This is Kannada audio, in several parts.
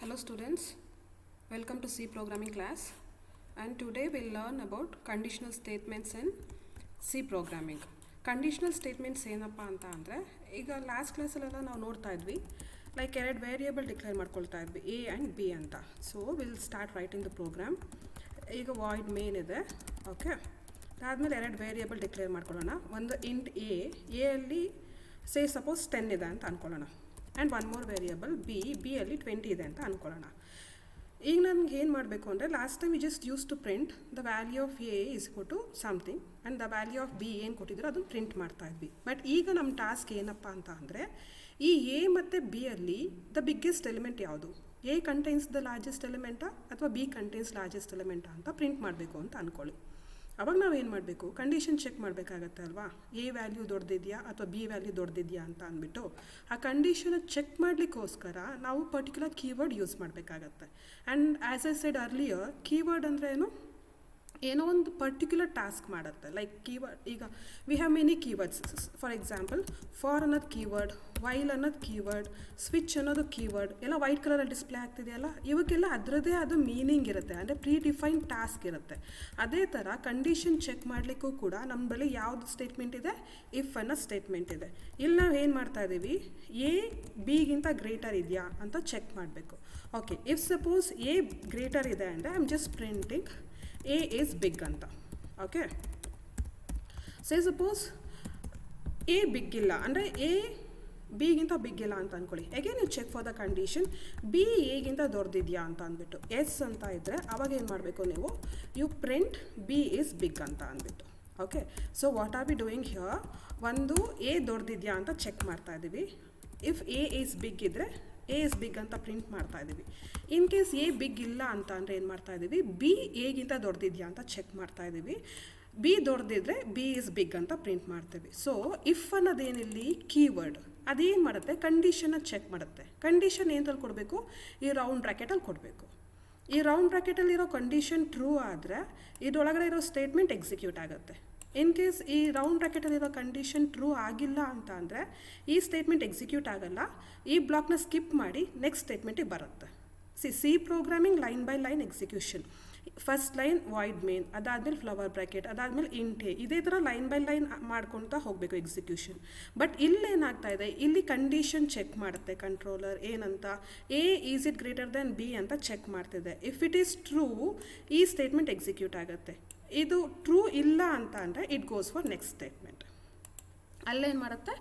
Hello students, welcome to C programming class, and today we'll learn about conditional statements in C programming. Conditional statements ಏನಪ್ಪಾ ಅಂತ ಅಂದರೆ ಈಗ ಲಾಸ್ಟ್ ಕ್ಲಾಸಲ್ಲೆಲ್ಲ ನಾವು ನೋಡ್ತಾ ಇದ್ವಿ ಲೈಕ್ ಎರಡು ವೇರಿಯೇಬಲ್ ಡಿಕ್ಲೇರ್ ಮಾಡ್ಕೊಳ್ತಾ ಇದ್ವಿ ಎ ಆ್ಯಂಡ್ ಬಿ ಅಂತ. So will start writing the program. ಈಗ ವಾಯ್ಡ್ ಮೇನ್ ಇದೆ, ಓಕೆ. ಅದಾದಮೇಲೆ ಎರಡು ವೇರಿಯೇಬಲ್ ಡಿಕ್ಲೇರ್ ಮಾಡ್ಕೊಳ್ಳೋಣ. ಒಂದು ಇಂಟ್ ಎ ಅಲ್ಲಿ ಸೇ ಸಪೋಸ್ 10 ಇದೆ ಅಂತ ಅಂದ್ಕೊಳ್ಳೋಣ. And one more variable B ಅಲ್ಲಿ 20 ಇದೆ ಅಂತ ಅಂದ್ಕೊಳ್ಳೋಣ. ಈಗ ನನಗೆ ಏನು ಮಾಡಬೇಕು ಅಂದರೆ last time we just use to print the value of A is equal to something and the value of B ಏನು ಕೊಟ್ಟಿದ್ರು ಅದನ್ನು ಪ್ರಿಂಟ್ ಮಾಡ್ತಾ ಇದ್ವಿ. ಬಟ್ ಈಗ ನಮ್ಮ ಟಾಸ್ಕ್ ಏನಪ್ಪ ಅಂತ ಅಂದರೆ ಈ ಎ ಮತ್ತು ಬಿ ಅಲ್ಲಿ ದ ಬಿಗ್ಗೆಸ್ಟ್ ಎಲಿಮೆಂಟ್ ಯಾವುದು, ಎ ಕಂಟೈನ್ಸ್ ದ ಲಾರ್ಜೆಸ್ಟ್ ಎಲಿಮೆಂಟಾ ಅಥವಾ ಬಿ ಕಂಟೈನ್ಸ್ ಲಾರ್ಜೆಸ್ಟ್ ಎಲಿಮೆಂಟಾ ಅಂತ ಪ್ರಿಂಟ್ ಮಾಡಬೇಕು ಅಂತ ಅಂದ್ಕೊಳ್ಳಿ. ಅವಾಗ ನಾವು ಏನು ಮಾಡಬೇಕು, ಕಂಡೀಷನ್ ಚೆಕ್ ಮಾಡಬೇಕಾಗತ್ತೆ ಅಲ್ವಾ, ಎ ವ್ಯಾಲ್ಯೂ ದೊಡ್ಡದಿದೆಯಾ ಅಥವಾ ಬಿ ವ್ಯಾಲ್ಯೂ ದೊಡ್ಡದಿದೆಯಾ ಅಂತ ಅಂದ್ಬಿಟ್ಟು ಆ ಕಂಡೀಷನ್ ಚೆಕ್ ಮಾಡಲಿಕ್ಕೋಸ್ಕರ ನಾವು ಪರ್ಟಿಕ್ಯುಲರ್ ಕೀವರ್ಡ್ ಯೂಸ್ ಮಾಡಬೇಕಾಗತ್ತೆ. And as I said earlier, keyword ಅಂದರೆ ಏನೋ ಒಂದು ಪರ್ಟಿಕ್ಯುಲರ್ ಟಾಸ್ಕ್ ಮಾಡುತ್ತೆ. ಲೈಕ್ ಕೀವರ್ಡ್, ಈಗ we have many keywords. For example for ಅನ್ನೋದು ಕೀವರ್ಡ್, ವೈಲ್ ಅನ್ನೋದು ಕೀವರ್ಡ್, ಸ್ವಿಚ್ ಅನ್ನೋದು ಕೀವರ್ಡ್, ಎಲ್ಲ ವೈಟ್ ಕಲರಲ್ಲಿ ಡಿಸ್ಪ್ಲೇ ಆಗ್ತಿದೆಯಲ್ಲ, ಇವಕ್ಕೆಲ್ಲ ಅದರದ್ದೇ ಆದ ಮೀನಿಂಗ್ ಇರುತ್ತೆ, ಅಂದರೆ ಪ್ರೀ ಡಿಫೈನ್ ಟಾಸ್ಕ್ ಇರುತ್ತೆ. ಅದೇ ಥರ ಕಂಡೀಷನ್ ಚೆಕ್ ಮಾಡಲಿಕ್ಕೂ ಕೂಡ ನಮ್ಮ ಬಳಿ ಯಾವುದು ಸ್ಟೇಟ್ಮೆಂಟ್ ಇದೆ, ಇಫ್ ಅನ್ನೋ ಸ್ಟೇಟ್ಮೆಂಟ್ ಇದೆ. ಇಲ್ಲಿ ನಾವು ಏನು ಮಾಡ್ತಾ ಇದ್ದೀವಿ, ಎ ಬಿಗಿಂತ ಗ್ರೇಟರ್ ಇದೆಯಾ ಅಂತ ಚೆಕ್ ಮಾಡಬೇಕು. Okay, if suppose A greater ಇದೆ ಅಂದರೆ I am just printing A is big ಅಂತ. Okay, say suppose A big ಇಲ್ಲ ಅಂದರೆ ಎ ಬಿಗಿಂತ ಬಿಗ್ ಇಲ್ಲ ಅಂತ ಅಂದ್ಕೊಳ್ಳಿ. Again you check for the condition B ಎಗಿಂತ ದೊಡ್ಡದಿದೆಯಾ ಅಂತ ಅಂದ್ಬಿಟ್ಟು ಎಸ್ ಅಂತ ಇದ್ದರೆ ಅವಾಗ ಏನು ಮಾಡಬೇಕು, ನೀವು you print B is big ಅಂತ ಅಂದ್ಬಿಟ್ಟು. Okay, so what are we doing here, ಒಂದು ಎ ದೊಡ್ಡದಿದೆಯಾ ಅಂತ ಚೆಕ್ ಮಾಡ್ತಾ ಇದ್ದೀವಿ. ಇಫ್ ಎ ಈಸ್ ಬಿಗ್ ಇದ್ದರೆ ಎ ಇಸ್ ಬಿಗ್ ಅಂತ ಪ್ರಿಂಟ್ ಮಾಡ್ತಾ ಇದ್ದೀವಿ. ಇನ್ ಕೇಸ್ ಎ ಬಿಗ್ ಇಲ್ಲ ಅಂತ ಅಂದರೆ ಏನು ಮಾಡ್ತಾ ಇದ್ದೀವಿ, ಬಿ ಎಗಿಂತ ದೊಡ್ಡದಿದೆಯಾ ಅಂತ ಚೆಕ್ ಮಾಡ್ತಾ ಇದ್ದೀವಿ. ಬಿ ದೊಡ್ಡದಿದ್ರೆ ಬಿ ಇಸ್ ಬಿಗ್ ಅಂತ ಪ್ರಿಂಟ್ ಮಾಡ್ತೀವಿ. ಸೊ ಇಫ್ ಅನ್ನೋದೇನಿಲ್ಲಿ ಕೀವರ್ಡ್, ಅದೇನು ಮಾಡುತ್ತೆ, ಕಂಡೀಷನ್ನ ಚೆಕ್ ಮಾಡುತ್ತೆ. ಕಂಡೀಷನ್ ಏನಂತಲ್ಲಿ ಕೊಡಬೇಕು, ಈ ರೌಂಡ್ ಬ್ರ್ಯಾಕೆಟಲ್ಲಿ ಕೊಡಬೇಕು. ಈ ರೌಂಡ್ ಬ್ರ್ಯಾಕೆಟಲ್ಲಿರೋ ಕಂಡೀಷನ್ ಟ್ರೂ ಆದರೆ ಇದರೊಳಗಡೆ ಇರೋ ಸ್ಟೇಟ್ಮೆಂಟ್ ಎಕ್ಸಿಕ್ಯೂಟ್ ಆಗುತ್ತೆ. ಇನ್ ಕೇಸ್ ಈ ರೌಂಡ್ ಬ್ರ್ಯಾಕೆಟಲ್ಲಿರೋ ಕಂಡೀಷನ್ ಟ್ರೂ ಆಗಿಲ್ಲ ಅಂತ ಅಂದರೆ ಈ ಸ್ಟೇಟ್ಮೆಂಟ್ ಎಕ್ಸಿಕ್ಯೂಟ್ ಆಗಲ್ಲ, ಈ ಬ್ಲಾಕ್ನ ಸ್ಕಿಪ್ ಮಾಡಿ ನೆಕ್ಸ್ಟ್ ಸ್ಟೇಟ್ಮೆಂಟಿಗೆ ಬರುತ್ತೆ. C programming line by line execution. First line void main, ಅದಾದಮೇಲೆ ಫ್ಲವರ್ ಬ್ರ್ಯಾಕೆಟ್, ಅದಾದಮೇಲೆ ಇಂಟ್ ಎ, ಇದೇ ಥರ ಲೈನ್ ಬೈ ಲೈನ್ ಮಾಡ್ಕೊಳ್ತಾ ಹೋಗಬೇಕು ಎಕ್ಸಿಕ್ಯೂಷನ್. ಬಟ್ ಇಲ್ಲೇನಾಗ್ತಾ ಇದೆ, ಇಲ್ಲಿ ಕಂಡೀಷನ್ ಚೆಕ್ ಮಾಡುತ್ತೆ ಕಂಟ್ರೋಲರ್ ಏನಂತ, A is it greater than B ಅಂತ ಚೆಕ್ ಮಾಡ್ತಿದೆ. ಇಫ್ ಇಟ್ ಈಸ್ ಟ್ರೂ ಈ ಸ್ಟೇಟ್ಮೆಂಟ್ ಎಕ್ಸಿಕ್ಯೂಟ್ ಆಗುತ್ತೆ. ಇದು ಟ್ರೂ ಇಲ್ಲ ಅಂತ ಅಂದರೆ it goes for next statement. ಅಲ್ಲೇನು ಮಾಡುತ್ತೆ,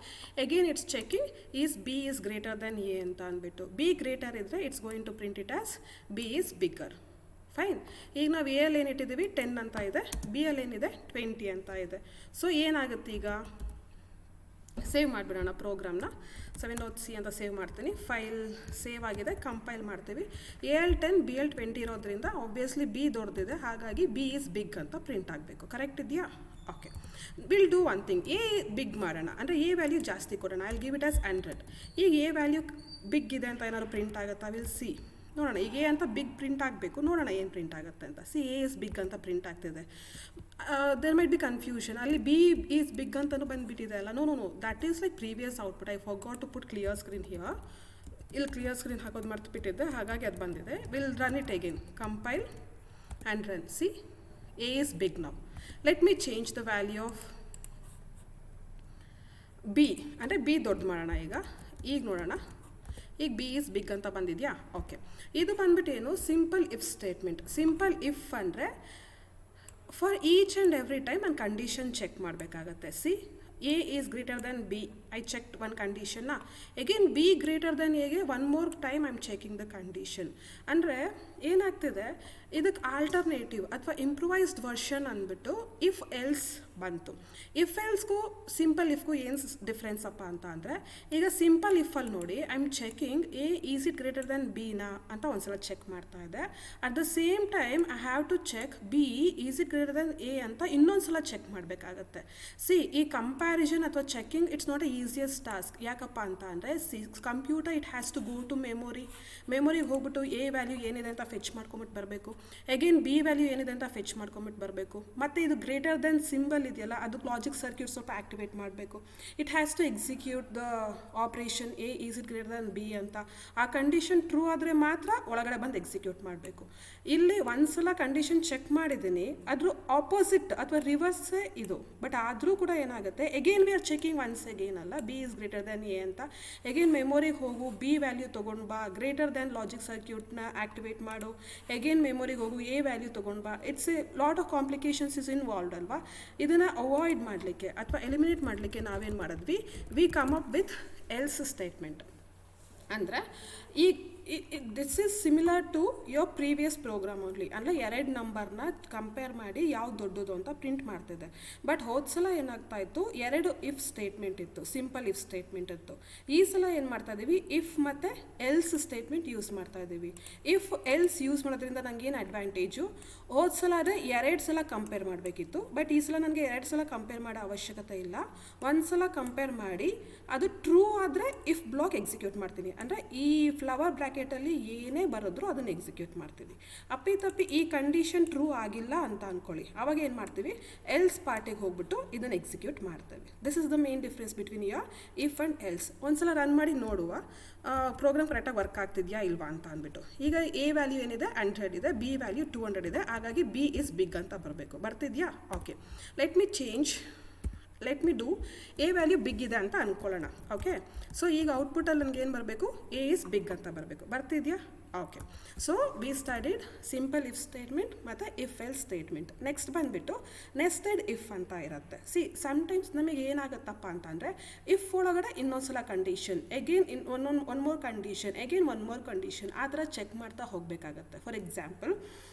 again it's checking is B is greater than A ಅಂತ ಅಂದ್ಬಿಟ್ಟು. ಬಿ ಗ್ರೇಟರ್ ಇದ್ದರೆ it's going to print it as B is bigger. Fine. ಈಗ ನಾವು ಎ ಅಲ್ಲಿ ಏನಿಟ್ಟಿದ್ದೀವಿ 10 ಅಂತ ಇದೆ, ಬಿ ಅಲ್ಲಿ ಏನಿದೆ 20 ಅಂತ ಇದೆ. ಸೊ ಏನಾಗುತ್ತೆ, ಈಗ ಸೇವ್ ಮಾಡಿಬಿಡೋಣ ಪ್ರೋಗ್ರಾಮ್ನ. 7C ಅಂತ ಸೇವ್ ಮಾಡ್ತೀನಿ. ಫೈಲ್ ಸೇವ್ ಆಗಿದೆ, ಕಂಪೈಲ್ ಮಾಡ್ತೀವಿ. ಎ ಅಲ್ಲಿ 10 ಬಿ ಅಲ್ಲಿ 20 ಇರೋದ್ರಿಂದ ಆಬ್ವಿಯಸ್ಲಿ ಬಿ ದೊಡ್ಡದಿದೆ, ಹಾಗಾಗಿ ಬಿ ಈಸ್ ಬಿಗ್ ಅಂತ ಪ್ರಿಂಟ್ ಆಗಬೇಕು. ಕರೆಕ್ಟ್ ಇದೆಯಾ? Okay, will do one thing, A big ಮಾಡೋಣ, ಅಂದರೆ ಎ ವ್ಯಾಲ್ಯೂ ಜಾಸ್ತಿ ಕೊಡೋಣ. I will give it as 100. ಈಗ ಎ ವ್ಯಾಲ್ಯೂ ಬಿಗ್ ಇದೆ ಅಂತ ಏನಾದ್ರು ಪ್ರಿಂಟ್ ಆಗುತ್ತಾ, ವಿಲ್ ಸಿ ನೋಡೋಣ. ಈಗ ಎ ಅಂತ ಬಿಗ್ ಪ್ರಿಂಟ್ ಆಗಬೇಕು, ನೋಡೋಣ ಏನು ಪ್ರಿಂಟ್ ಆಗುತ್ತೆ ಅಂತ. ಸಿ ಎ ಇಸ್ ಬಿಗ್ ಅಂತ ಪ್ರಿಂಟ್ ಆಗ್ತಿದೆ. ದೇರ್ ಮೈಟ್ ಬಿ ಕನ್ಫ್ಯೂಷನ್, ಅಲ್ಲಿ ಬಿ ಈಸ್ ಬಿಗ್ ಅಂತಲೂ ಬಂದುಬಿಟ್ಟಿದೆ ಅಲ್ಲ. No that is like previous output. I forgot to put clear screen here. ಇಲ್ಲಿ ಕ್ಲಿಯರ್ ಸ್ಕ್ರೀನ್ ಹಾಕೋದು ಮರ್ತುಬಿಟ್ಟಿದ್ದೆ, ಹಾಗಾಗಿ ಅದು ಬಂದಿದೆ. Will run it again, compile and run. See A is big now. Let me change the value of B, ಅಂದರೆ ಬಿ ದೊಡ್ಡ ಮಾಡೋಣ. ಈಗ ನೋಡೋಣ, ಈಗ ಬಿ ಈಸ್ ಬಿಗ್ ಅಂತ ಬಂದಿದೆಯಾ? ಓಕೆ, ಇದು ಬಂದ್ಬಿಟ್ಟು ಏನು, simple if statement. Simple if ಅಂದರೆ for each and every time ನಾನು ಕಂಡೀಷನ್ ಚೆಕ್ ಮಾಡಬೇಕಾಗತ್ತೆ. See A is greater than B, I checked one ಕಂಡೀಷನ್ನ. ಎಗೇನ್ ಬಿ ಗ್ರೇಟರ್ ದೆನ್ ಎಗೆ one more time I am checking the condition. ಅಂದರೆ ಏನಾಗ್ತಿದೆ, ಇದಕ್ಕೆ ಆಲ್ಟರ್ನೇಟಿವ್ ಅಥವಾ ಇಂಪ್ರೂವೈಸ್ಡ್ ವರ್ಷನ್ ಅಂದ್ಬಿಟ್ಟು ಇಫ್ ಎಲ್ಸ್ ಬಂತು. ಇಫ್ ಎಲ್ಸ್ಗೂ ಸಿಂಪಲ್ ಇಫ್ಗೂ ಏನು ಡಿಫ್ರೆನ್ಸ್ ಅಪ್ಪ ಅಂತ ಅಂದರೆ, ಈಗ ಸಿಂಪಲ್ ಇಫಲ್ಲಿ ನೋಡಿ I am checking A is it greater than ಬಿನಾ ಅಂತ ಒಂದ್ಸಲ ಚೆಕ್ ಮಾಡ್ತಾ ಇದೆ. At the same time I have to check B is it greater than A ಅಂತ ಇನ್ನೊಂದು ಸಲ ಚೆಕ್ ಮಾಡಬೇಕಾಗತ್ತೆ. ಸಿ ಈ ಕಂಪ್ಯಾರಿಸನ್ ಅಥವಾ checking it's not a easiest task. ಯಾಕಪ್ಪ ಅಂತ ಅಂದರೆ computer it has to go to ಮೆಮೊರಿಗೆ ಹೋಗ್ಬಿಟ್ಟು ಎ ವ್ಯಾಲ್ಯೂ ಏನಿದೆ ಅಂತ ಫೆಚ್ ಮಾಡ್ಕೊಂಬಿಟ್ಟು ಬರಬೇಕು. ಅಗೇನ್ ಬಿ ವ್ಯಾಲ್ಯೂ ಏನಿದೆ ಅಂತ ಫೆಚ್ ಮಾಡ್ಕೊಂಬಿಟ್ಟು ಬರಬೇಕು. ಮತ್ತು ಇದು ಗ್ರೇಟರ್ ದೆನ್ ಸಿಂಬಲ್ ಇದೆಯಲ್ಲ ಅದು ಲಾಜಿಕ್ ಸರ್ಕ್ಯೂಟ್ ಸ್ವಲ್ಪ ಆ್ಯಕ್ಟಿವೇಟ್ ಮಾಡಬೇಕು. It has to execute the operation A is it greater than B ಅಂತ. ಆ ಕಂಡೀಷನ್ ಟ್ರೂ ಆದರೆ ಮಾತ್ರ ಒಳಗಡೆ ಬಂದು ಎಕ್ಸಿಕ್ಯೂಟ್ ಮಾಡಬೇಕು. ಇಲ್ಲಿ ಒಂದ್ಸಲ ಕಂಡೀಷನ್ ಚೆಕ್ ಮಾಡಿದ್ದೀನಿ, ಅದ್ರ ಆಪೋಸಿಟ್ ಅಥವಾ ರಿವರ್ಸೇ ಇದು. ಬಟ್ ಆದರೂ ಕೂಡ ಏನಾಗುತ್ತೆ, again we are checking once again ಅಲ್ಲ, B is greater than A ಅಂತ. ಎಗೇನ್ ಮೆಮೊರಿಗೆ ಹೋಗು, ಬಿ ವ್ಯಾಲ್ಯೂ ತೊಗೊಂಡು ಬಾ, ಗ್ರೇಟರ್ ದೆನ್ ಲಾಜಿಕ್ ಸರ್ಕ್ಯೂಟ್ನ ಆ್ಯಕ್ಟಿವೇಟ್ ಮಾಡು, ಎಗೇನ್ ಮೆಮೊರಿಗೆ ಹೋಗು, ಎ ವ್ಯಾಲ್ಯೂ ತೊಗೊಂಡು ಬಾ. It's a lot of complications is involved ಅಲ್ವಾ. ಇದನ್ನು ಅವಾಯ್ಡ್ ಮಾಡಲಿಕ್ಕೆ ಅಥವಾ ಎಲಿಮಿನೇಟ್ ಮಾಡಲಿಕ್ಕೆ ನಾವೇನು ಮಾಡಿದ್ವಿ, we come up with else statement. ಅಂದರೆ ಈ this is similar to your previous program only. ಅಂದರೆ 2 ನಂಬರ್ನ ಕಂಪೇರ್ ಮಾಡಿ ಯಾವ್ದು ದೊಡ್ಡದು ಅಂತ ಪ್ರಿಂಟ್ ಮಾಡ್ತಿದ್ದೆ. ಬಟ್ ಹೋದ ಸಲ ಏನಾಗ್ತಾ ಇತ್ತು, 2 ಇಫ್ ಸ್ಟೇಟ್ಮೆಂಟ್ ಇತ್ತು, ಸಿಂಪಲ್ ಇಫ್ ಸ್ಟೇಟ್ಮೆಂಟ್ ಇತ್ತು. ಈ ಸಲ ಏನು ಮಾಡ್ತಾ ಇದ್ದೀವಿ, ಇಫ್ ಮತ್ತು ಎಲ್ಸ್ ಸ್ಟೇಟ್ಮೆಂಟ್ ಯೂಸ್ ಮಾಡ್ತಾ ಇದ್ದೀವಿ. ಇಫ್ ಎಲ್ಸ್ ಯೂಸ್ ಮಾಡೋದ್ರಿಂದ ನನಗೆ ಏನು ಅಡ್ವಾಂಟೇಜು, ಹೋದ ಸಲ ಆದರೆ 2 ಸಲ ಕಂಪೇರ್ ಮಾಡಬೇಕಿತ್ತು. ಬಟ್ ಈ ಸಲ ನನಗೆ 2 ಸಲ ಕಂಪೇರ್ ಮಾಡೋ ಅವಶ್ಯಕತೆ ಇಲ್ಲ. ಒಂದು ಸಲ ಕಂಪೇರ್ ಮಾಡಿ ಅದು ಟ್ರೂ ಆದರೆ ಇಫ್ ಬ್ಲಾಕ್ ಎಕ್ಸಿಕ್ಯೂಟ್ ಮಾಡ್ತೀನಿ. ಅಂದರೆ ಈ ಫ್ಲವರ್ ಬ್ರ್ಯಾಕೆಟಲ್ಲಿ ಏನೇ ಬರೋದ್ರು ಅದನ್ನು ಎಕ್ಸಿಕ್ಯೂಟ್ ಮಾಡ್ತೀವಿ. ಅಪ್ಪಿತಪ್ಪಿ ಈ ಕಂಡೀಷನ್ ಟ್ರೂ ಆಗಿಲ್ಲ ಅಂತ ಅಂದ್ಕೊಳ್ಳಿ, ಆವಾಗ ಏನು ಮಾಡ್ತೀವಿ, ಎಲ್ಸ್ ಪಾರ್ಟಿಗೆ ಹೋಗ್ಬಿಟ್ಟು ಇದನ್ನು ಎಕ್ಸಿಕ್ಯೂಟ್ ಮಾಡ್ತೇವೆ. This is the main difference between your if and else. ಒಂದ್ಸಲ ರನ್ ಮಾಡಿ ನೋಡುವ ಪ್ರೋಗ್ರಾಮ್ ಕರೆಕ್ಟಾಗಿ ವರ್ಕ್ ಆಗ್ತಿದೆಯಾ ಇಲ್ವಾ ಅಂತ ಅಂದ್ಬಿಟ್ಟು. ಈಗ ಎ ವ್ಯಾಲ್ಯೂ ಏನಿದೆ 100 ಇದೆ, ಬಿ ವ್ಯಾಲ್ಯೂ 200 ಇದೆ, ಹಾಗಾಗಿ ಬಿ ಇಸ್ ಬಿಗ್ ಅಂತ ಬರಬೇಕು. ಬರ್ತಿದೆಯಾ? Okay, let me do A value big ಇದೆ ಅಂತ ಅಂದ್ಕೊಳ್ಳೋಣ. ಓಕೆ, ಸೊ ಈಗ ಔಟ್ಪುಟ್ಟಲ್ಲಿ ನನಗೆ ಏನು ಬರಬೇಕು, ಎ ಇಸ್ ಬಿಗ್ ಅಂತ ಬರಬೇಕು. ಬರ್ತಿದೆಯಾ? Okay, so we studied simple if statement ಮತ್ತು ಇಫ್ ಎಲ್ ಸ್ಟೇಟ್ಮೆಂಟ್. ನೆಕ್ಸ್ಟ್ ಬಂದುಬಿಟ್ಟು ನೆಸ್ಟೆಡ್ ಇಫ್ ಅಂತ ಇರುತ್ತೆ. ಸಮ್ಟೈಮ್ಸ್ ನಮಗೆ ಏನಾಗುತ್ತಪ್ಪ ಅಂತಂದರೆ, ಇಫ್ ಒಳಗಡೆ ಇನ್ನೊಂದ್ಸಲ condition, again one more condition, again one more condition, ಆ ಥರ ಚೆಕ್ ಮಾಡ್ತಾ ಹೋಗಬೇಕಾಗತ್ತೆ. ಫಾರ್ ಎಕ್ಸಾಂಪಲ್,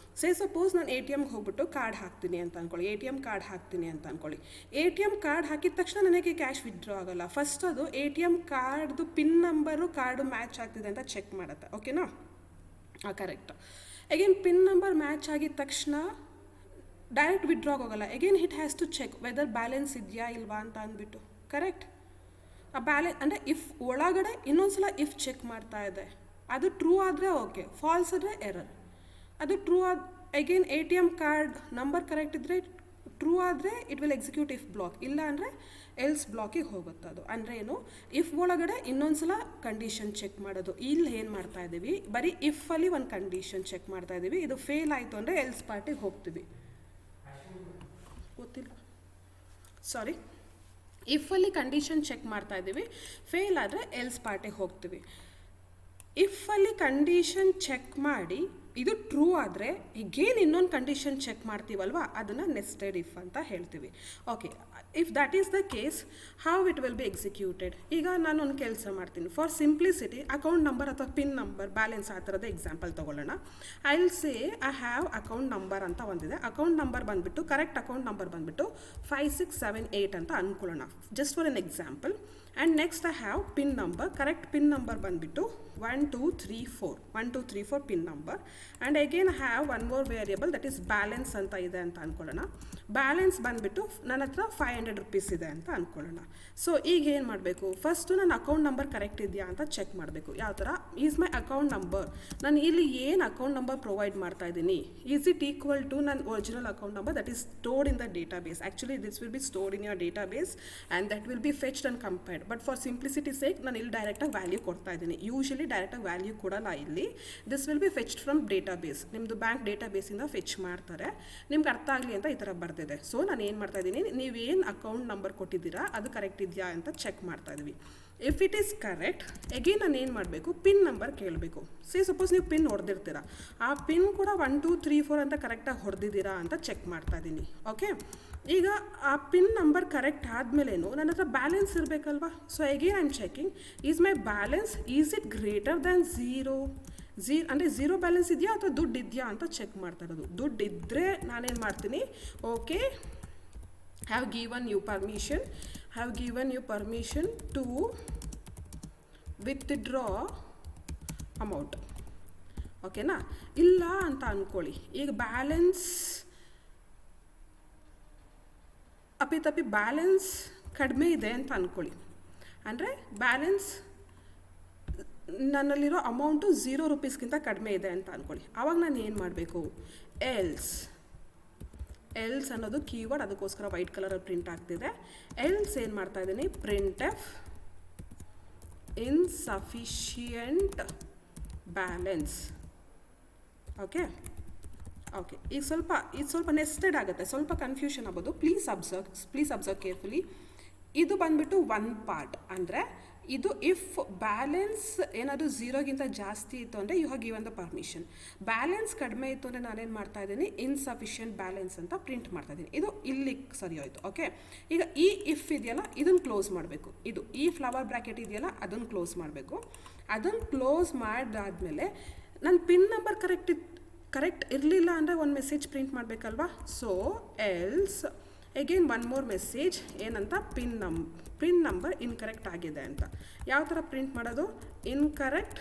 ಸಪೋಸ್ ನಾನು ATMಗೆ ಹೋಗ್ಬಿಟ್ಟು ಕಾರ್ಡ್ ಹಾಕ್ತೀನಿ ಅಂತ ಅಂದ್ಕೊಳ್ಳಿ, ATM ಕಾರ್ಡ್ ಹಾಕ್ತೀನಿ ಅಂತ ಅಂದ್ಕೊಳ್ಳಿ. ATM ಕಾರ್ಡ್ ಹಾಕಿದ ತಕ್ಷಣ ನನಗೆ ಕ್ಯಾಶ್ ವಿತ್ಡ್ರಾ ಆಗೋಲ್ಲ. ಫಸ್ಟ್ ಅದು ATM ಕಾರ್ಡ್ದು ಪಿನ್ ನಂಬರು ಕಾರ್ಡು ಮ್ಯಾಚ್ ಆಗ್ತಿದೆ ಅಂತ ಚೆಕ್ ಮಾಡುತ್ತೆ. ಓಕೆನಾ? Correct. Again PIN number match ಆಗಿದ ತಕ್ಷಣ ಡೈರೆಕ್ಟ್ ವಿತ್ಡ್ರಾ ಆಗೋಲ್ಲ. Again it has to check whether balance ಇದೆಯಾ ಇಲ್ವಾ ಅಂತ ಅಂದ್ಬಿಟ್ಟು. ಕರೆಕ್ಟ್? ಆ ಬ್ಯಾಲೆನ್ಸ್ ಅಂದರೆ ಇಫ್ ಒಳಗಡೆ ಇನ್ನೊಂದ್ಸಲ ಇಫ್ ಚೆಕ್ ಮಾಡ್ತಾ ಇದೆ. ಅದು ಟ್ರೂ ಆದರೆ ಓಕೆ, ಫಾಲ್ಸ್ ಆದರೆ ಎರರ್. ಅದು ಟ್ರೂ ಆದ again ATM card number correct ಇದ್ದರೆ ಟ್ರೂ ಆದರೆ it will execute if block, ಇಲ್ಲ ಅಂದರೆ ಎಲ್ಸ್ ಬ್ಲಾಕಿಗೆ ಹೋಗುತ್ತೆ. ಅದು ಅಂದರೆ ಏನು, ಇಫ್ ಒಳಗಡೆ ಇನ್ನೊಂದ್ಸಲ ಕಂಡೀಷನ್ ಚೆಕ್ ಮಾಡೋದು. ಇಲ್ಲಿ ಏನು ಮಾಡ್ತಾ ಇದ್ದೀವಿ, ಬರೀ ಇಫಲ್ಲಿ ಒಂದು ಕಂಡೀಷನ್ ಚೆಕ್ ಮಾಡ್ತಾ ಇದ್ದೀವಿ. ಇದು ಫೇಲ್ ಆಯಿತು ಅಂದರೆ ಎಲ್ಸ್ ಪಾರ್ಟಿಗೆ ಹೋಗ್ತೀವಿ. ಗೊತ್ತಿಲ್ಲ, ಸಾರಿ. ಇಫಲ್ಲಿ ಕಂಡೀಷನ್ ಚೆಕ್ ಮಾಡ್ತಾ ಇದ್ದೀವಿ, ಫೇಲ್ ಆದರೆ ಎಲ್ಸ್ ಪಾರ್ಟಿಗೆ ಹೋಗ್ತೀವಿ. ಇಫಲ್ಲಿ ಕಂಡೀಷನ್ ಚೆಕ್ ಮಾಡಿ ಇದು ಟ್ರೂ ಆದರೆ ಎಗೇನ್ ಇನ್ನೊಂದು ಕಂಡೀಷನ್ ಚೆಕ್ ಮಾಡ್ತೀವಲ್ವ, ಅದನ್ನು ನೆಸ್ಟೆಡ್ ಇಫ್ ಅಂತ ಹೇಳ್ತೀವಿ. Okay, if that is the case, how it will be executed. ಈಗ ನಾನು ಒಂದು ಕೆಲಸ ಮಾಡ್ತೀನಿ. ಫಾರ್ ಸಿಂಪ್ಲಿಸಿಟಿ ಅಕೌಂಟ್ ನಂಬರ್ ಅಥವಾ ಪಿನ್ ನಂಬರ್, ಬ್ಯಾಲೆನ್ಸ್ ಆ ಥರದ ಎಕ್ಸಾಂಪಲ್ ತೊಗೊಳ್ಳೋಣ. I will say I have account number ಅಂತ ಒಂದಿದೆ. ಅಕೌಂಟ್ ನಂಬರ್ ಬಂದುಬಿಟ್ಟು, ಕರೆಕ್ಟ್ ಅಕೌಂಟ್ ನಂಬರ್ ಬಂದುಬಿಟ್ಟು 5678 ಅಂತ ಅಂದ್ಕೊಳ್ಳೋಣ, just for an example. And next I have PIN number. Correct PIN number ಬಂದುಬಿಟ್ಟು 1234 PIN number. And again have one more variable, that is balance ಅಂತ ಇದೆ ಅಂತ ಅಂದ್ಕೊಳ್ಳೋಣ. ಬ್ಯಾಲೆನ್ಸ್ ಬಂದುಬಿಟ್ಟು ನನ್ನ ಹತ್ರ 500 ರೂಪೀಸ್ ಇದೆ ಅಂತ ಅಂದ್ಕೊಳ್ಳೋಣ. ಸೊ ಈಗ ಏನು ಮಾಡಬೇಕು, ಫಸ್ಟು ನನ್ನ ಅಕೌಂಟ್ ನಂಬರ್ ಕರೆಕ್ಟ್ ಇದೆಯಾ ಅಂತ ಚೆಕ್ ಮಾಡಬೇಕು. ಯಾವ ಥರ, ಈಸ್ ಮೈ ಅಕೌಂಟ್ ನಂಬರ್, ನಾನು ಇಲ್ಲಿ ಏನು ಅಕೌಂಟ್ ನಂಬರ್ ಪ್ರೊವೈಡ್ ಮಾಡ್ತಾ ಇದ್ದೀನಿ, ಈಸ್ ಇಟ್ ಈಕ್ವಲ್ ಟು ನನ್ನ original account number that is stored in the database. Actually this will be stored in your database and that will be fetched and compared. But for simplicity sake ನಾನು ಇಲ್ಲಿ ಡೈರೆಕ್ಟಾಗಿ ವ್ಯಾಲ್ಯೂ ಕೊಡ್ತಾ ಇದ್ದೀನಿ. ಯೂಶಲಿ ಡೈರೆಕ್ಟಾಗಿ ವ್ಯಾಲ್ಯೂ ಕೊಡಲ್ಲ ಇಲ್ಲಿ. This will be fetched from database. ನಿಮ್ಮದು ಬ್ಯಾಂಕ್ ಡೇಟಾ ಬೇಸಿಂದ ಫೆಚ್ ಮಾಡ್ತಾರೆ. ನಿಮ್ಗೆ ಅರ್ಥ ಆಗಲಿ ಅಂತ ಈ ಥರ ಬರ್ತಿದೆ. ಸೊ ನಾನು ಏನು ಮಾಡ್ತಾ ಇದ್ದೀನಿ, ನೀವೇನು ಅಕೌಂಟ್ ನಂಬರ್ ಕೊಟ್ಟಿದ್ದೀರಾ ಅದು ಕರೆಕ್ಟ್ ಇದೆಯಾ ಅಂತ ಚೆಕ್ ಮಾಡ್ತಾ ಇದ್ವಿ. If it is correct, again ನಾನು ಏನು ಮಾಡಬೇಕು, ಪಿನ್ ನಂಬರ್ ಕೇಳಬೇಕು. ಸಪೋಸ್ ನೀವು ಪಿನ್ ಹೊಡೆದಿರ್ತೀರಾ, ಆ ಪಿನ್ ಕೂಡ 1 2 3 4 ಅಂತ ಕರೆಕ್ಟಾಗಿ ಹೊಡೆದಿದ್ದೀರಾ ಅಂತ ಚೆಕ್ ಮಾಡ್ತಾ ಇದ್ದೀನಿ. ಓಕೆ, ಈಗ ಆ ಪಿನ್ ನಂಬರ್ ಕರೆಕ್ಟ್ ಆದಮೇಲೇನು ನನ್ನ ಹತ್ರ ಬ್ಯಾಲೆನ್ಸ್ ಇರಬೇಕಲ್ವಾ. So again I am checking, is my balance is it greater than ಅಂದರೆ ಝೀರೋ ಬ್ಯಾಲೆನ್ಸ್ ಇದೆಯಾ ಅಥವಾ ದುಡ್ಡು ಇದೆಯಾ ಅಂತ ಚೆಕ್ ಮಾಡ್ತಾ ಇರೋದು. ದುಡ್ಡು ಇದ್ದರೆ ನಾನೇನು ಮಾಡ್ತೀನಿ, okay, have given you permission to withdraw amount. ಓಕೆನಾ? ಇಲ್ಲ ಅಂತ ಅಂದ್ಕೊಳ್ಳಿ, ಈಗ ಬ್ಯಾಲೆನ್ಸ್ ಅಪ್ಪಿತಪ್ಪಿ ಬ್ಯಾಲೆನ್ಸ್ ಕಡಿಮೆ ಇದೆ ಅಂತ ಅಂದ್ಕೊಳ್ಳಿ. ಅಂದರೆ ಬ್ಯಾಲೆನ್ಸ್ ನನ್ನಲ್ಲಿರೋ ಅಮೌಂಟು 0 ರೂಪೀಸ್ಗಿಂತ ಕಡಿಮೆ ಇದೆ ಅಂತ ಅಂದ್ಕೊಳ್ಳಿ. ಆವಾಗ ನಾನು ಏನು ಮಾಡಬೇಕು, ಎಲ್ಸ್ ಎಲ್ಸ್ ಅನ್ನೋದು ಕೀವರ್ಡ್, ಅದಕ್ಕೋಸ್ಕರ ವೈಟ್ ಕಲರಲ್ಲಿ ಪ್ರಿಂಟ್ ಆಗ್ತಿದೆ. ಎಲ್ಸ್ ಏನು ಮಾಡ್ತಾ ಇದ್ದೀನಿ, print F insufficient balance. Okay okay, ಈಗ ಸ್ವಲ್ಪ ನೆಸ್ಟೆಡ್ ಆಗುತ್ತೆ, ಸ್ವಲ್ಪ ಕನ್ಫ್ಯೂಷನ್ ಆಗ್ಬೋದು. Please observe carefully. ಇದು ಬಂದ್ಬಿಟ್ಟು ಒನ್ ಪಾರ್ಟ್, ಅಂದರೆ ಇದು ಇಫ್ ಬ್ಯಾಲೆನ್ಸ್ ಏನಾದರೂ ಝೀರೋಗಿಂತ ಜಾಸ್ತಿ ಇತ್ತು ಅಂದರೆ you have given the permission. Balance ಕಡಿಮೆ ಇತ್ತು ಅಂದರೆ ನಾನೇನು ಮಾಡ್ತಾ ಇದ್ದೀನಿ, ಇನ್ಸಫಿಷಿಯಂಟ್ ಬ್ಯಾಲೆನ್ಸ್ ಅಂತ ಪ್ರಿಂಟ್ ಮಾಡ್ತಾ ಇದ್ದೀನಿ. ಇದು ಇಲ್ಲಿಗೆ ಸರಿ ಹೋಯ್ತು. ಓಕೆ, ಈಗ ಈ ಇಫ್ ಇದೆಯಲ್ಲ ಇದನ್ನು ಕ್ಲೋಸ್ ಮಾಡಬೇಕು. ಇದು ಈ ಫ್ಲವರ್ ಬ್ರ್ಯಾಕೆಟ್ ಇದೆಯಲ್ಲ ಅದನ್ನು ಕ್ಲೋಸ್ ಮಾಡಬೇಕು. ಅದನ್ನು ಕ್ಲೋಸ್ ಮಾಡಾದ್ಮೇಲೆ ನನ್ನ ಪಿನ್ ನಂಬರ್ ಕರೆಕ್ಟ್ ಇರಲಿಲ್ಲ ಅಂದರೆ ಒಂದು ಮೆಸೇಜ್ ಪ್ರಿಂಟ್ ಮಾಡಬೇಕಲ್ವಾ. So else again one more message ಏನಂತ, ಪಿನ್ ನಂಬರ್ ಇನ್ಕರೆಕ್ಟ್ ಆಗಿದೆ ಅಂತ. ಯಾವ ಥರ ಪ್ರಿಂಟ್ ಮಾಡೋದು, ಇನ್ಕರೆಕ್ಟ್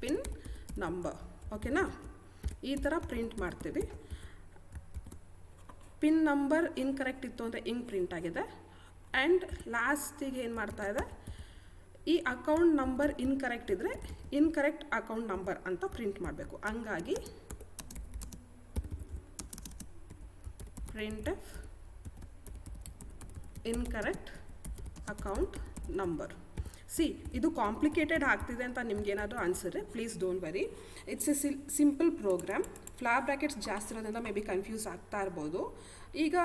ಪಿನ್ ನಂಬರ್. ಓಕೆನಾ, ಈ ಥರ ಪ್ರಿಂಟ್ ಮಾಡ್ತೀವಿ. ಪಿನ್ ನಂಬರ್ ಇನ್ಕರೆಕ್ಟ್ ಇತ್ತು ಅಂದರೆ ಹಿಂಗೆ ಪ್ರಿಂಟ್ ಆಗಿದೆ. ಆ್ಯಂಡ್ ಲಾಸ್ಟಿಗೆ ಏನು ಮಾಡ್ತಾ ಇದೆ, ಈ ಅಕೌಂಟ್ ನಂಬರ್ ಇನ್ಕರೆಕ್ಟ್ ಇದ್ದರೆ ಇನ್ಕರೆಕ್ಟ್ ಅಕೌಂಟ್ ನಂಬರ್ ಅಂತ ಪ್ರಿಂಟ್ ಮಾಡಬೇಕು. ಹಂಗಾಗಿ printf incorrect account number. See, ಇದು ಕಾಂಪ್ಲಿಕೇಟೆಡ್ ಆಗ್ತಿದೆ ಅಂತ ನಿಮ್ಗೇನಾದರೂ ಅನಿಸಿದ್ರೆ please don't worry, it's a simple program. Flower brackets ಜಾಸ್ತಿ ಇರೋದ್ರಿಂದ ಮೇ ಬಿ ಕನ್ಫ್ಯೂಸ್ ಆಗ್ತಾ ಇರ್ಬೋದು. ಈಗ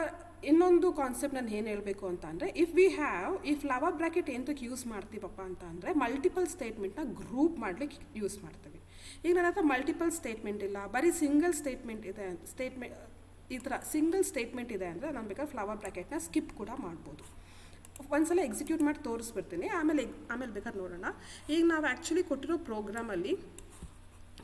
ಇನ್ನೊಂದು ಕಾನ್ಸೆಪ್ಟ್ ನಾನು ಏನು ಹೇಳಬೇಕು ಅಂತ ಅಂದರೆ, ಇಫ್ ವಿ ಹ್ಯಾವ್ ಈ ಫ್ಲವರ್ ಬ್ರ್ಯಾಕೆಟ್ ಏನಕ್ಕೆ ಯೂಸ್ ಮಾಡ್ತೀವಪ್ಪ ಅಂತ ಅಂದರೆ ಮಲ್ಟಿಪಲ್ ಸ್ಟೇಟ್ಮೆಂಟ್ನ ಗ್ರೂಪ್ ಮಾಡಲಿಕ್ಕೆ ಯೂಸ್ ಮಾಡ್ತೀವಿ. ಈಗ ನನ್ನ ಹತ್ರ ಮಲ್ಟಿಪಲ್ ಸ್ಟೇಟ್ಮೆಂಟ್ ಇಲ್ಲ, ಬರೀ ಸಿಂಗಲ್ ಸ್ಟೇಟ್ಮೆಂಟ್ ಇದೆ. ಈ ಥರ ಸಿಂಗಲ್ ಸ್ಟೇಟ್ಮೆಂಟ್ ಇದೆ ಅಂದರೆ ನಾನು ಬೇಕಾದ್ರೆ ಫ್ಲವರ್ ಬ್ರ್ಯಾಕೆಟ್ನ ಸ್ಕಿಪ್ ಕೂಡ ಮಾಡ್ಬೋದು. ಒಂದ್ಸಲ ಎಕ್ಸಿಕ್ಯೂಟ್ ಮಾಡಿ ತೋರಿಸ್ಬಿಡ್ತೀನಿ, ಆಮೇಲೆ ಬೇಕಾದ್ರೆ ನೋಡೋಣ. ಈಗ ನಾವು ಆ್ಯಕ್ಚುಲಿ ಕೊಟ್ಟಿರೋ ಪ್ರೋಗ್ರಾಮಲ್ಲಿ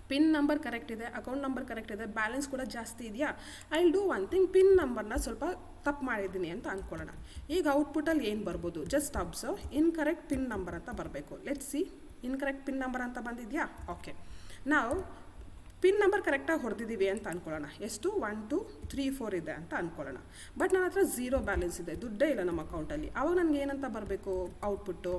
ಪಿನ್ ನಂಬರ್ ಕರೆಕ್ಟ್ ಇದೆ, ಅಕೌಂಟ್ ನಂಬರ್ ಕರೆಕ್ಟ್ ಇದೆ, ಬ್ಯಾಲೆನ್ಸ್ ಕೂಡ ಜಾಸ್ತಿ ಇದೆಯಾ. I will do one thing, pin ನಂಬರ್ನ ಸ್ವಲ್ಪ ತಪ್ಪು ಮಾಡಿದ್ದೀನಿ ಅಂತ ಅಂದ್ಕೊಳ್ಳೋಣ. ಈಗ ಔಟ್ಪುಟ್ಟಲ್ಲಿ ಏನು ಬರ್ಬೋದು, just observe, incorrect pin number ಅಂತ ಬರಬೇಕು. Let's see, incorrect pin number ಅಂತ ಬಂದಿದೆಯಾ. ಓಕೆ, ನಾವು ಪಿನ್ ನಂಬರ್ ಕರೆಕ್ಟಾಗಿ ಹೊಡೆದಿದ್ದೀವಿ ಅಂತ ಅಂದ್ಕೊಳ್ಳೋಣ. ಎಷ್ಟು, 1 2 3 4 ಇದೆ ಅಂತ ಅಂದ್ಕೊಳ್ಳೋಣ. ಬಟ್ ನನ್ನ ಹತ್ರ ಝೀರೋ ಬ್ಯಾಲೆನ್ಸ್ ಇದೆ, ದುಡ್ಡೇ ಇಲ್ಲ ನಮ್ಮ ಅಕೌಂಟಲ್ಲಿ. ಆವಾಗ ನನಗೆ ಏನಂತ ಬರಬೇಕು, ಔಟ್ಪುಟ್ಟು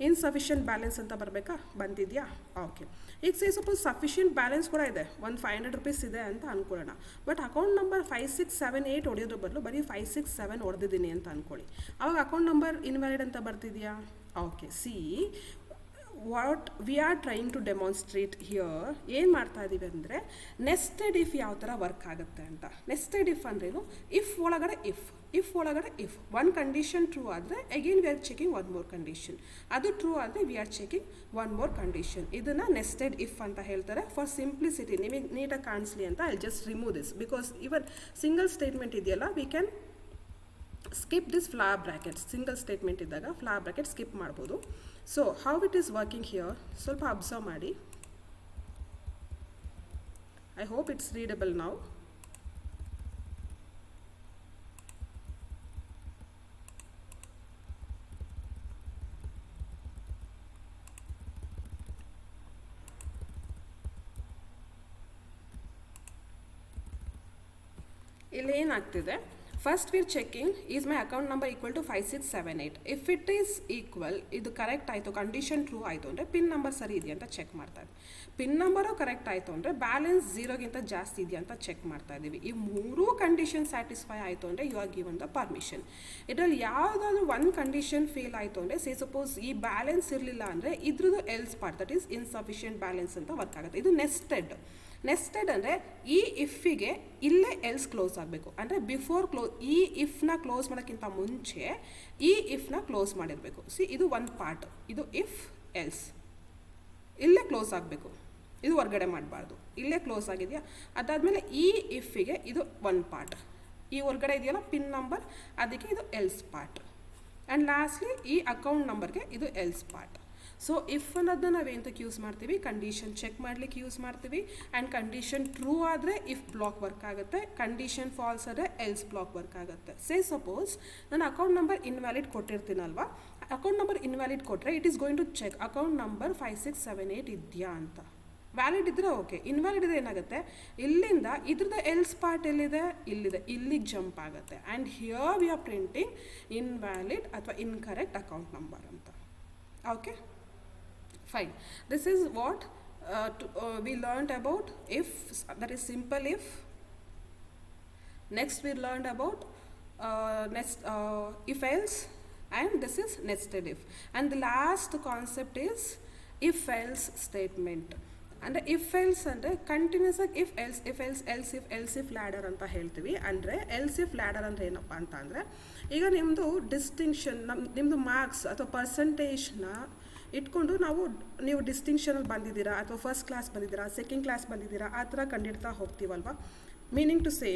ಇನ್ಸಫಿಷಿಯಂಟ್ ಬ್ಯಾಲೆನ್ಸ್ ಅಂತ ಬರಬೇಕಾ. ಬಂದಿದೆಯಾ. ಓಕೆ, ಈಗ ಸಪೋಸ್ ಸಫಿಷಿಯಂಟ್ ಬ್ಯಾಲೆನ್ಸ್ ಕೂಡ ಇದೆ, ಒಂದು 500 ರೂಪೀಸ್ ಇದೆ ಅಂತ ಅಂದ್ಕೊಳ್ಳೋಣ. ಬಟ್ ಅಕೌಂಟ್ ನಂಬರ್ 5 6 7 8 ಹೊಡೆಯೋದ್ರ ಬದಲು ಬರೀ 5 6 7 ಹೊಡೆದಿದ್ದೀನಿ ಅಂತ ಅಂದ್ಕೊಳ್ಳಿ. ಆವಾಗ ಅಕೌಂಟ್ ನಂಬರ್ ಇನ್ವ್ಯಾಲಿಡ್ ಅಂತ ಬರ್ತಿದೆಯಾ. Okay, see what we are trying to demonstrate here, ಏನು ಮಾಡ್ತಾ ಇದ್ದೀವಿ ಅಂದರೆ ನೆಸ್ಟೆಡ್ ಇಫ್ ಯಾವ ಥರ ವರ್ಕ್ ಆಗುತ್ತೆ ಅಂತ. ನೆಸ್ಟೆಡ್ ಇಫ್ ಅಂದ್ರೇನು, ಇಫ್ ಒಳಗಡೆ ಇಫ್ ಒನ್ ಕಂಡೀಷನ್ ಟ್ರೂ ಆದರೆ again we are checking one more condition, ಅದು ಟ್ರೂ ಆದರೆ we are checking one more condition. ಇದನ್ನು ನೆಸ್ಟೆಡ್ ಇಫ್ ಅಂತ ಹೇಳ್ತಾರೆ. ಫಾರ್ ಸಿಂಪ್ಲಿಸಿಟಿ, ನಿಮಗೆ ನೀಟಾಗಿ ಕಾಣಿಸ್ಲಿ ಅಂತ I just remove this, because even single statement ಇದೆಯಲ್ಲ we can skip this flower brackets. Single statement ಇದ್ದಾಗ ಫ್ಲವರ್ ಬ್ರ್ಯಾಕೆಟ್ ಸ್ಕಿಪ್ ಮಾಡ್ಬೋದು. So how it is working here ಸ್ವಲ್ಪ ಅಬ್ಸರ್ವ್ ಮಾಡಿ. I hope it's readable now. ಇಲ್ಲಿ ಏನಾಗ್ತಿದೆ, first we're checking is my account number equal to 5 6 7 8. If it is equal, ಇದು ಕರೆಕ್ಟ್ ಆಯಿತು, ಕಂಡೀಷನ್ ಟ್ರೂ ಆಯಿತು ಅಂದರೆ ಪಿನ್ ನಂಬರ್ ಸರಿ ಇದೆಯಾ ಅಂತ ಚೆಕ್ ಮಾಡ್ತಾ ಇದ್ದೀವಿ. ಪಿನ್ ನಂಬರು ಕರೆಕ್ಟ್ ಆಯಿತು ಅಂದರೆ ಬ್ಯಾಲೆನ್ಸ್ ಝೀರೋಗಿಂತ ಜಾಸ್ತಿ ಇದೆಯಾ ಅಂತ ಚೆಕ್ ಮಾಡ್ತಾ ಇದ್ದೀವಿ. ಈ ಮೂರೂ ಕಂಡೀಷನ್ ಸ್ಯಾಟಿಸ್ಫೈ ಆಯಿತು ಅಂದರೆ you are given the permission. ಇದರಲ್ಲಿ ಯಾವುದಾದ್ರೂ ಒಂದು ಕಂಡೀಷನ್ ಫೇಲ್ ಆಯಿತು ಅಂದರೆ, ಸೇ ಸಪೋಸ್ ಈ ಬ್ಯಾಲೆನ್ಸ್ ಇರಲಿಲ್ಲ ಅಂದರೆ ಇದ್ರದ್ದು else part, that is insufficient balance ಅಂತ ವರ್ಕ್ ಆಗುತ್ತೆ. ಇದು ನೆಸ್ಟೆಡ್ ಅಂದರೆ ಈ ಇಫಿಗೆ ಇಲ್ಲೇ ಎಲ್ಸ್ ಕ್ಲೋಸ್ ಆಗಬೇಕು. ಅಂದರೆ ಬಿಫೋರ್ ಈ ಇಫ್ನ ಕ್ಲೋಸ್ ಮಾಡೋಕ್ಕಿಂತ ಮುಂಚೆ ಈ ಇಫ್ನ ಕ್ಲೋಸ್ ಮಾಡಿರಬೇಕು. ಸಿ, ಇದು ಒಂದು ಪಾರ್ಟ್, ಇದು ಇಫ್ ಎಲ್ಸ್ ಇಲ್ಲೇ ಕ್ಲೋಸ್ ಆಗಬೇಕು, ಇದು ಹೊರ್ಗಡೆ ಮಾಡಬಾರ್ದು, ಇಲ್ಲೇ ಕ್ಲೋಸ್ ಆಗಿದೆಯಾ. ಅದಾದಮೇಲೆ ಈ ಇಫಿಗೆ ಇದು ಒಂದು ಪಾರ್ಟ್, ಈ ಹೊರ್ಗಡೆ ಇದೆಯಲ್ಲ ಪಿನ್ ನಂಬರ್, ಅದಕ್ಕೆ ಇದು ಎಲ್ಸ್ ಪಾರ್ಟ್. ಆ್ಯಂಡ್ ಲಾಸ್ಟ್ಲಿ ಈ ಅಕೌಂಟ್ ನಂಬರ್ಗೆ ಇದು ಎಲ್ಸ್ ಪಾರ್ಟ್. ಸೊ ಇಫ್ ಅನ್ನೋದನ್ನ ನಾವೇಂತಕ್ಕೆ ಯೂಸ್ ಮಾಡ್ತೀವಿ, ಕಂಡೀಷನ್ ಚೆಕ್ ಮಾಡಲಿಕ್ಕೆ ಯೂಸ್ ಮಾಡ್ತೀವಿ. ಆ್ಯಂಡ್ ಕಂಡೀಷನ್ ಟ್ರೂ ಆದರೆ ಇಫ್ ಬ್ಲಾಕ್ ವರ್ಕ್ ಆಗುತ್ತೆ, ಕಂಡೀಷನ್ ಫಾಲ್ಸ್ ಆದರೆ ಎಲ್ಸ್ ಬ್ಲಾಕ್ ವರ್ಕ್ ಆಗುತ್ತೆ. ಸೇ ಸಪೋಸ್ ನಾನು ಅಕೌಂಟ್ ನಂಬರ್ ಇನ್ವ್ಯಾಲಿಡ್ ಕೊಟ್ಟಿರ್ತೀನಲ್ವಾ, ಅಕೌಂಟ್ ನಂಬರ್ ಇನ್ವ್ಯಾಲಿಡ್ ಕೊಟ್ಟರೆ it is going to check account number 5 6 7 8 ಇದೆಯಾ ಅಂತ. ವ್ಯಾಲಿಡ್ ಇದ್ದರೆ ಓಕೆ, ಇನ್ವ್ಯಾಲಿಡ್ ಇದ್ರೆ ಏನಾಗುತ್ತೆ, ಇಲ್ಲಿಂದ ಇದ್ರದ್ದು ಎಲ್ಸ್ ಪಾರ್ಟ್ ಎಲ್ಲಿದೆ, ಇಲ್ಲಿದೆ, ಇಲ್ಲಿಗೆ ಜಂಪ್ ಆಗುತ್ತೆ. And here we are printing invalid ಅಥವಾ ಇನ್ಕರೆಕ್ಟ್ ಅಕೌಂಟ್ ನಂಬರ್ ಅಂತ. Okay, fine. This is what we learned about if, that is simple if. Next we learned about if else, and this is nested if. And the last concept is if else statement. ಅಂದರೆ ಇಫ್ ಎಲ್ಸ್ ಅಂದರೆ ಕಂಟಿನ್ಯೂಸ್ ಆಗಿ ಎಲ್ಸ್ ಇಫ್ ಲ್ಯಾಡರ್ ಅಂತ ಹೇಳ್ತೀವಿ. ಅಂದರೆ ಎಲ್ಸ್ ಇಫ್ ಲ್ಯಾಡರ್ ಅಂದರೆ ಏನಪ್ಪ ಅಂತ ಅಂದರೆ, ಈಗ ನಿಮ್ಮದು ಡಿಸ್ಟಿಂಕ್ಷನ್ ನಿಮ್ಮದು ಮಾರ್ಕ್ಸ್ ಅಥವಾ ಪರ್ಸಂಟೇಜ್ನ ಇಟ್ಕೊಂಡು ನೀವು ಡಿಸ್ಟಿಂಕ್ಷನಲ್ಲಿ ಬಂದಿದ್ದೀರಾ ಅಥವಾ ಫಸ್ಟ್ ಕ್ಲಾಸ್ ಬಂದಿದ್ದೀರಾ, ಸೆಕೆಂಡ್ ಕ್ಲಾಸ್ ಬಂದಿದ್ದೀರಾ, ಆ ಥರ ಕಂಡಿಡ್ತಾ ಹೋಗ್ತೀವಲ್ವ. ಮೀನಿಂಗ್ ಟು ಸೇ,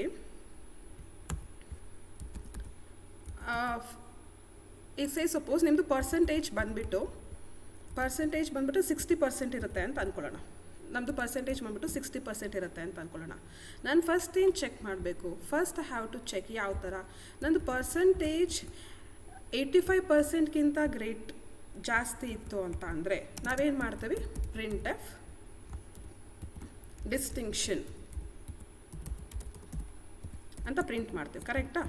ಈಗ ಸೇ ಸಪೋಸ್ ನಿಮ್ಮದು ಪರ್ಸಂಟೇಜ್ ಬಂದುಬಿಟ್ಟು 60% ಇರುತ್ತೆ ಅಂತ ಅಂದ್ಕೊಳ್ಳೋಣ. ನಮ್ಮದು ಪರ್ಸೆಂಟೇಜ್ ಬಂದುಬಿಟ್ಟು 60% ಇರುತ್ತೆ ಅಂತ ಅಂದ್ಕೊಳ್ಳೋಣ. ನಾನು ಫಸ್ಟ್ ಏನು ಚೆಕ್ ಮಾಡಬೇಕು? First I have to check ಯಾವ ಥರ ನಂದು ಪರ್ಸೆಂಟೇಜ್ 85%ಗಿಂತ ಜಾಸ್ತಿ ಇತ್ತು ಅಂತ ಅಂದರೆ ನಾವೇನು ಮಾಡ್ತೀವಿ? ಪ್ರಿಂಟ್ ಎಫ್ ಡಿಸ್ಟಿಂಕ್ಷನ್ ಅಂತ ಪ್ರಿಂಟ್ ಮಾಡ್ತೀವಿ. ಕರೆಕ್ಟಾ?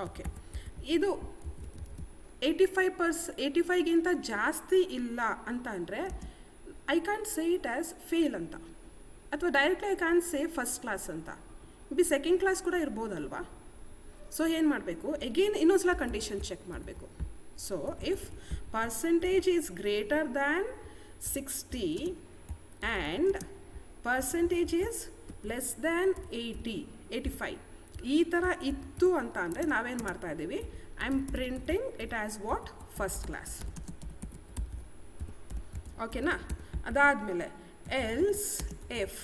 ಓಕೆ. ಇದು 85ಗಿಂತ ಜಾಸ್ತಿ ಇಲ್ಲ ಅಂತ ಅಂದರೆ I can say it as fail ಅಂತ, ಅಥವಾ directly I can say first class ಅಂತ. ಸೆಕೆಂಡ್ ಕ್ಲಾಸ್ ಕೂಡ ಇರ್ಬೋದಲ್ವಾ. ಸೊ ಏನು ಮಾಡಬೇಕು? ಎಗೇನ್ ಇನ್ನೊಂದ್ಸಲ ಕಂಡೀಷನ್ ಚೆಕ್ ಮಾಡಬೇಕು. So if percentage is greater than 60 and percentage is less than 85 ಈ ಥರ ಇತ್ತು ಅಂತ ಅಂದರೆ ನಾವೇನು ಮಾಡ್ತಾ ಇದ್ದೀವಿ? I am printing it as what? First class. ಓಕೆನಾ? ಅದಾದಮೇಲೆ else if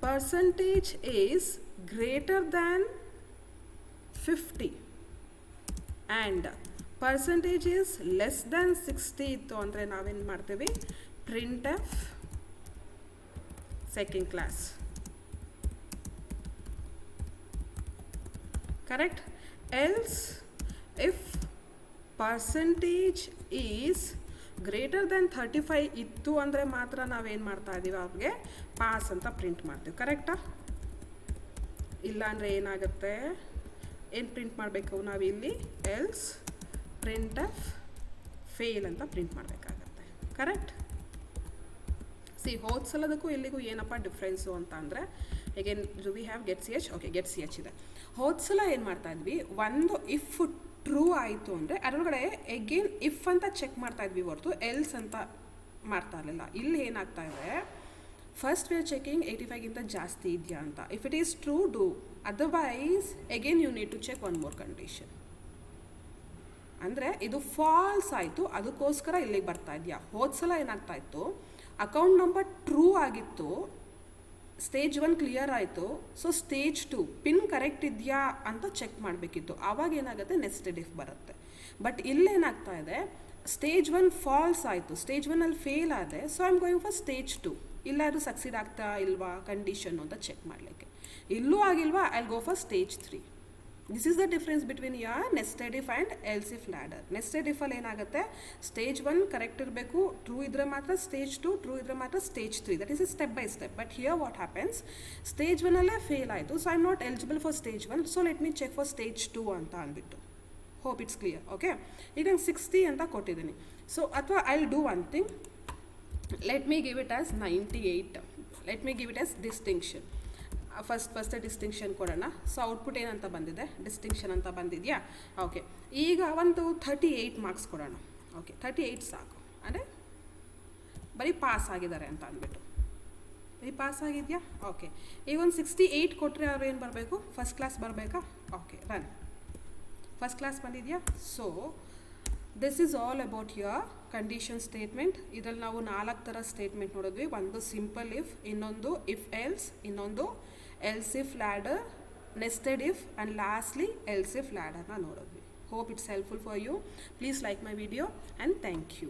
percentage is greater than 50 and percentage is less than 60 ಇತ್ತು ಅಂದರೆ ನಾವೇನು ಮಾಡ್ತೀವಿ? Print F second class. Correct? Else if percentage is greater than 35 ಇತ್ತು ಅಂದರೆ ಮಾತ್ರ ನಾವೇನು ಮಾಡ್ತಾ ಇದ್ದೀವಿ? ಅವ್ರಿಗೆ ಪಾಸ್ ಅಂತ ಪ್ರಿಂಟ್ ಮಾಡ್ತೀವಿ. ಕರೆಕ್ಟಾ? ಇಲ್ಲಾಂದರೆ ಏನಾಗುತ್ತೆ? ಏನು ಪ್ರಿಂಟ್ ಮಾಡಬೇಕು ನಾವಿಲ್ಲಿ? ಎಲ್ಸ್ ಪ್ರಿಂಟ್ ಎಫ್ ಫೇಲ್ ಅಂತ ಪ್ರಿಂಟ್ ಮಾಡಬೇಕಾಗತ್ತೆ. ಕರೆಕ್ಟ್? ಹೋದ ಸಲದಕ್ಕೂ ಇಲ್ಲಿಗೂ ಏನಪ್ಪ ಡಿಫ್ರೆನ್ಸು ಅಂತ ಅಂದರೆ, again do we have get C H? Okay, get C H ಇದೆ. ಹೋದ ಸಲ ಏನು ಮಾಡ್ತಾ ಇದ್ವಿ? ಒಂದು ಇಫ್ ಟ್ರೂ ಆಯಿತು ಅಂದರೆ ಅದರೊಳಗಡೆ ಎಗೇನ್ ಇಫ್ ಅಂತ ಚೆಕ್ ಮಾಡ್ತಾ ಇದ್ವಿ ಹೊರತು ಎಲ್ಸ್ ಅಂತ ಮಾಡ್ತಾ ಇರಲಿಲ್ಲ. ಇಲ್ಲಿ ಏನಾಗ್ತಾ ಇದೆ? ಫಸ್ಟ್ ವಿ ಆರ್ ಚೆಕಿಂಗ್ 85ಗಿಂತ ಜಾಸ್ತಿ ಇದೆಯಾ ಅಂತ. If it is true, do. Otherwise again you need to check one more condition. ಅಂದರೆ ಇದು ಫಾಲ್ಸ್ ಆಯಿತು, ಅದಕ್ಕೋಸ್ಕರ ಇಲ್ಲಿಗೆ ಬರ್ತಾ ಇದೆಯಾ. ಹೋದ ಸಲ ಏನಾಗ್ತಾ ಇತ್ತು? ಅಕೌಂಟ್ ನಂಬರ್ ಟ್ರೂ ಆಗಿತ್ತು, ಸ್ಟೇಜ್ 1 ಕ್ಲಿಯರ್ ಆಯಿತು, ಸೊ ಸ್ಟೇಜ್ 2 ಪಿನ್ ಕರೆಕ್ಟ್ ಇದೆಯಾ ಅಂತ ಚೆಕ್ ಮಾಡಬೇಕಿತ್ತು. ಆವಾಗ ಏನಾಗುತ್ತೆ? ನೆಸ್ಟೆಡ್ ಇಫ್ ಬರುತ್ತೆ. ಬಟ್ ಇಲ್ಲೇನಾಗ್ತಾ ಇದೆ? ಸ್ಟೇಜ್ 1 ಫಾಲ್ಸ್ ಆಯಿತು, ಸ್ಟೇಜ್ 1ಅಲ್ಲಿ ಫೇಲ್ ಆದೆ, so I am going for stage 2. ಇಲ್ಲಾದರೂ ಸಕ್ಸೀಡ್ ಆಗ್ತಾ ಇಲ್ವಾ ಕಂಡೀಷನ್ ಅಂತ ಚೆಕ್ ಮಾಡಲಿಕ್ಕೆ. ಇಲ್ಲೂ ಆಗಿಲ್ವಾ? I will go for stage 3. This is the difference between nested if and else if ladder. Nested ಇಫಲ್ಲಿ ಏನಾಗುತ್ತೆ? ಸ್ಟೇಜ್ 1 ಕರೆಕ್ಟ್ ಇರಬೇಕು, ಟ್ರೂ ಇದ್ರೆ ಮಾತ್ರ ಸ್ಟೇಜ್ 2, ಟ್ರೂ ಇದ್ರೆ ಮಾತ್ರ stage 3. That is a step by step. But here what happens? Stage 1ಅಲ್ಲೇ ಫೇಲ್ ಆಯಿತು, so I am not eligible for stage 1, so let me check for stage 2 ಅಂತ ಅಂದ್ಬಿಟ್ಟು. Hope it's clear. ಓಕೆ, ಈಗ 60 ಅಂತ ಕೊಟ್ಟಿದ್ದೀನಿ. ಸೊ ಅಥವಾ I will do one thing, let me give it as 98. Let me give it as distinction. First distinction ಕೊಡೋಣ. ಸೊ ಔಟ್ಪುಟ್ ಏನಂತ ಬಂದಿದೆ? ಡಿಸ್ಟಿಂಕ್ಷನ್ ಅಂತ ಬಂದಿದೆಯಾ? ಓಕೆ, ಈಗ ಒಂದು 38 ಮಾರ್ಕ್ಸ್ ಕೊಡೋಣ. ಓಕೆ, 38 ಸಾಕು. ಅಂದರೆ ಬರೀ ಪಾಸ್ ಆಗಿದ್ದಾರೆ ಅಂತ ಅಂದ್ಬಿಟ್ಟು. ಬರೀ ಪಾಸ್ ಆಗಿದೆಯಾ? ಓಕೆ, ಈಗ ಒಂದು 68 ಕೊಟ್ಟರೆ ಅವ್ರು ಏನು ಬರಬೇಕು? ಫಸ್ಟ್ ಕ್ಲಾಸ್ ಬರಬೇಕಾ? Okay, run. ಫಸ್ಟ್ ಕ್ಲಾಸ್ ಬಂದಿದೆಯಾ? So this is all about your condition statement. ಇದರಲ್ಲಿ ನಾವು 4 ಥರ ಸ್ಟೇಟ್ಮೆಂಟ್ ನೋಡಿದ್ವಿ. ಒಂದು ಸಿಂಪಲ್ ಇಫ್, ಇನ್ನೊಂದು ಇಫ್ ಎಲ್ಸ್, ಇನ್ನೊಂದು else if ladder, nested if, and lastly else if ಲ್ಯಾಡರ್ನ ನೋಡಿದ್ವಿ. Hope it's helpful for you. Please like my video and thank you.